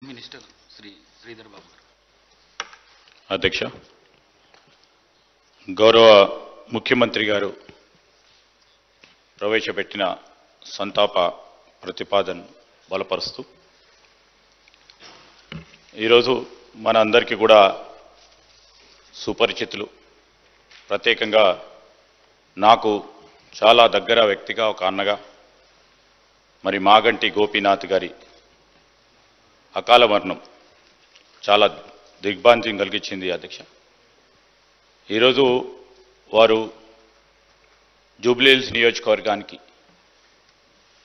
Minister Shri Sridhar Babu గారు. అధ్యక్ష, గౌరవ ముఖ్యమంత్రి గారు ప్రవేశపెట్టిన సంతాప ప్రతిపాదన బలపరుస్తూ ఈరోజు మన అందరికీ కూడా సుపరిచితులు, ప్రత్యేకంగా నాకు చాలా దగ్గర వ్యక్తిగా ఒక అన్నగా మరి మాగంటి గోపీనాథ్ గారి అకాల మరణం చాలా దిగ్భ్రాంతిని కలిగించింది అధ్యక్ష. ఈరోజు వారు జూబ్లీహిల్స్ నియోజకవర్గానికి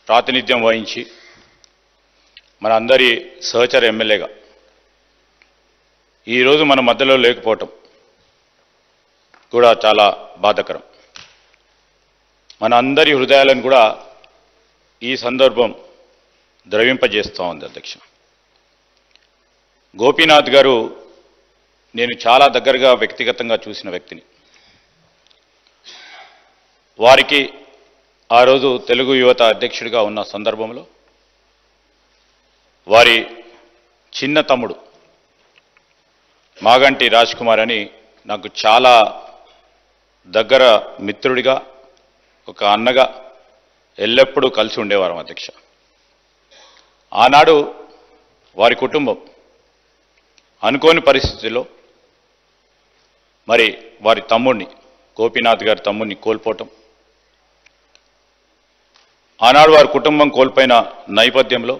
ప్రాతినిధ్యం వహించి మన అందరి సహచర ఎమ్మెల్యేగా ఈరోజు మన మధ్యలో లేకపోవటం కూడా చాలా బాధాకరం. మన అందరి హృదయాలను కూడా ఈ సందర్భం ద్రవింపజేస్తూ ఉంది అధ్యక్ష. గోపీనాథ్ గారు నేను చాలా దగ్గరగా వ్యక్తిగతంగా చూసిన వ్యక్తిని. వారికి ఆ రోజు తెలుగు యువత అధ్యక్షుడిగా ఉన్న సందర్భంలో వారి చిన్న తమ్ముడు మాగంటి రాజ్ కుమార్ అని నాకు చాలా దగ్గర మిత్రుడిగా, ఒక అన్నగా ఎల్లప్పుడూ కలిసి ఉండేవారం అధ్యక్ష. ఆనాడు వారి కుటుంబం అనుకోని పరిస్థితుల్లో మరి వారి తమ్ముడిని, గోపీనాథ్ గారి తమ్ముడిని కోల్పోవటం, ఆనాడు వారి కుటుంబం కోల్పోయిన నేపథ్యంలో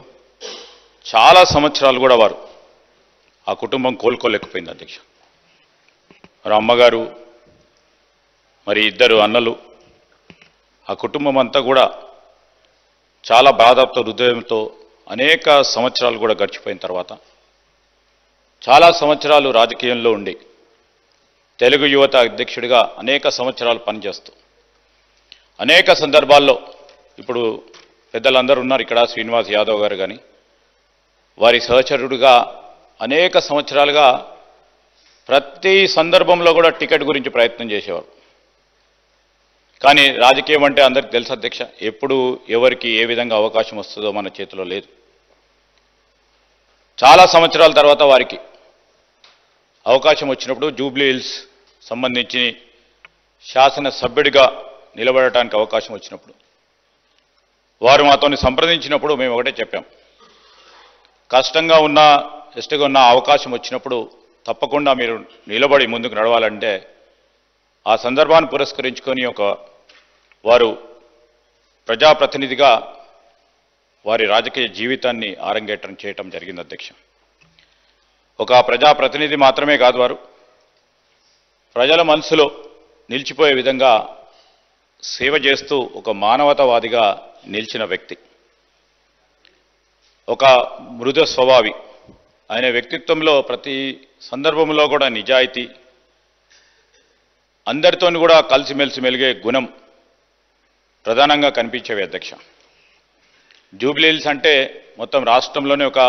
చాలా సంవత్సరాలు కూడా వారు ఆ కుటుంబం కోలుకోలేకపోయింది అధ్యక్ష. మరి అమ్మగారు, మరి ఇద్దరు అన్నలు, ఆ కుటుంబం అంతా కూడా చాలా బాధతో, హృదయంతో అనేక సంవత్సరాలు కూడా గడిచిపోయిన తర్వాత చాలా సంవత్సరాలు రాజకీయంలో ఉండి తెలుగు యువత అధ్యక్షుడిగా అనేక సంవత్సరాలు పనిచేస్తూ అనేక సందర్భాల్లో, ఇప్పుడు పెద్దలందరూ ఉన్నారు ఇక్కడ, శ్రీనివాస్ యాదవ్ గారు కానీ, వారి సహచరుడిగా అనేక సంవత్సరాలుగా ప్రతి సందర్భంలో కూడా టికెట్ గురించి ప్రయత్నం చేసేవారు. కానీ రాజకీయం అంటే అందరికీ తెలుసు అధ్యక్ష, ఎప్పుడు ఎవరికి ఏ విధంగా అవకాశం వస్తుందో మన చేతిలో లేదు. చాలా సంవత్సరాల తర్వాత వారికి అవకాశం వచ్చినప్పుడు జూబ్లీహిల్స్ సంబంధించి శాసనసభ్యుడిగా నిలబడటానికి అవకాశం వచ్చినప్పుడు వారు మాతో సంప్రదించినప్పుడు మేము ఒకటే చెప్పాం, కష్టంగా ఉన్న, ఇష్టంగా ఉన్న అవకాశం వచ్చినప్పుడు తప్పకుండా మీరు నిలబడి ముందుకు నడవాలంటే ఆ సందర్భాన్ని పురస్కరించుకొని వారు ప్రజాప్రతినిధిగా వారి రాజకీయ జీవితాన్ని ఆరంగేట్రం చేయటం జరిగింది అధ్యక్ష. ఒక ప్రజాప్రతినిధి మాత్రమే కాదు, వారు ప్రజల మనసులో నిలిచిపోయే విధంగా సేవ చేస్తూ ఒక మానవతావాదిగా నిలిచిన వ్యక్తి, ఒక మృదు స్వభావి. ఆయన వ్యక్తిత్వంలో ప్రతి సందర్భంలో కూడా నిజాయితీ, అందరితో కూడా కలిసిమెలిసి మెలిగే గుణం ప్రధానంగా కనిపించేవి అధ్యక్ష. జూబ్లీహిల్స్ అంటే మొత్తం రాష్ట్రంలోనే ఒక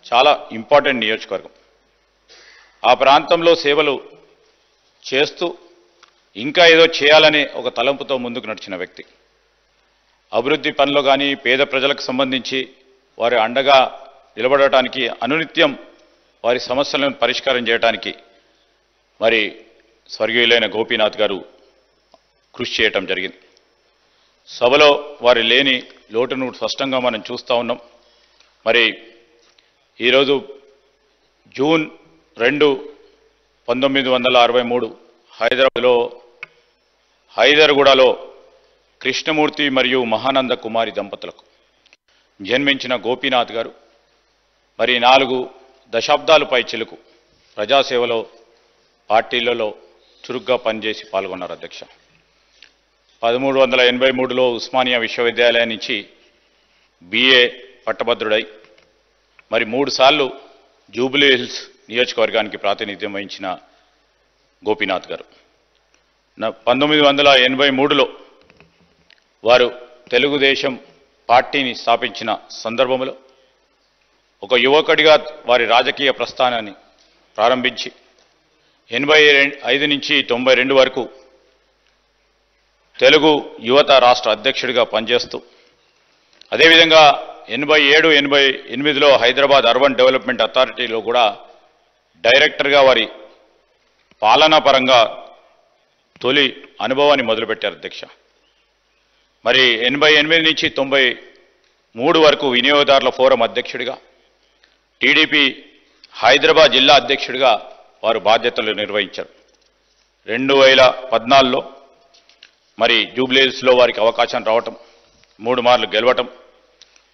చాలా ఇంపార్టెంట్ నియోజకవర్గం. ఆ ప్రాంతంలో సేవలు చేస్తూ ఇంకా ఏదో చేయాలనే ఒక తలంపుతో ముందుకు నడిచిన వ్యక్తి. అభివృద్ధి పనులు కానీ, పేద ప్రజలకు సంబంధించి వారి అండగా నిలబడటానికి, అనునిత్యం వారి సమస్యలను పరిష్కారం చేయడానికి మరి స్వర్గీయులైన గోపీనాథ్ గారు కృషి చేయటం జరిగింది. సభలో వారి లేని లోటును స్పష్టంగా మనం చూస్తూ ఉన్నాం. మరి ఈరోజు జూన్ 2, 1963 హైదరాబాద్లో హైదర్గూడలో కృష్ణమూర్తి మరియు మహానంద కుమారి దంపతులకు జన్మించిన గోపీనాథ్ గారు మరి 4 దశాబ్దాల పైచిలకు ప్రజాసేవలో, పార్టీలలో చురుగ్గా పనిచేసి పాల్గొన్నారు అధ్యక్ష. 1383లో ఉస్మానియా విశ్వవిద్యాలయం నుంచి BA పట్టభద్రుడై మరి 3 సార్లు జూబ్లీహిల్స్ నియోజకవర్గానికి ప్రాతినిధ్యం వహించిన గోపీనాథ్ గారు 1983లో వారు తెలుగుదేశం పార్టీని స్థాపించిన సందర్భంలో ఒక యువకుడిగా వారి రాజకీయ ప్రస్థానాన్ని ప్రారంభించి 85 నుంచి 92 వరకు తెలుగు యువత రాష్ట్ర అధ్యక్షుడిగా పనిచేస్తూ, అదేవిధంగా 87-88లో హైదరాబాద్ అర్బన్ డెవలప్మెంట్ అథారిటీలో కూడా డైరెక్టర్గా వారి పాలనా పరంగా తొలి అనుభవాన్ని మొదలుపెట్టారు అధ్యక్ష. మరి 88 నుంచి 93 వరకు వినియోగదారుల ఫోరం అధ్యక్షుడిగా, టీడీపీ హైదరాబాద్ జిల్లా అధ్యక్షుడిగా వారు బాధ్యతలు నిర్వహించారు. 2014లో మరి జూబ్లీహిల్స్లో వారికి అవకాశం రావటం, 3 మార్లు గెలవటం,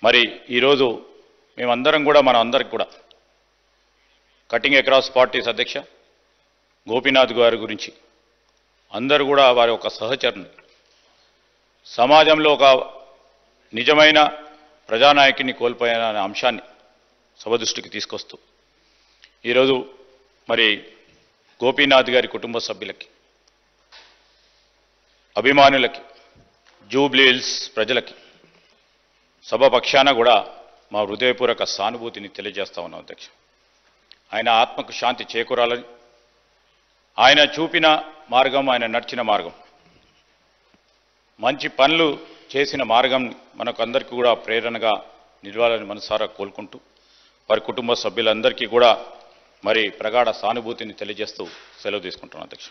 మరి ఈరోజు మేమందరం కూడా మన అందరికి కూడా కటింగ్ అక్రాస్ పార్టీస్ అధ్యక్ష గోపీనాథ్ గారి గురించి అందరూ కూడా వారి ఒక సహచరుని సమాజంలో ఒక నిజమైన ప్రజానాయకుని కోల్పోయిన అనే అంశాన్ని సభ దృష్టికి తీసుకొస్తూ ఈరోజు మరి గోపీనాథ్ గారి కుటుంబ సభ్యులకి, అభిమానులకి, జూబ్లీహిల్స్ ప్రజలకి సభ పక్షాన కూడా మా హృదయపూర్వక సానుభూతిని తెలియజేస్తా ఉన్నాం అధ్యక్ష. ఆయన ఆత్మకు శాంతి చేకూరాలని, ఆయన చూపిన మార్గం, ఆయన నడిచిన మార్గం, మంచి పనులు చేసిన మార్గం మనకు అందరికీ కూడా ప్రేరణగా నిలవాలని మనసారా కోలుకుంటూ వారి కుటుంబ సభ్యులందరికీ కూడా మరి ప్రగాఢ సానుభూతిని తెలియజేస్తూ సెలవు తీసుకుంటున్నాను అధ్యక్ష.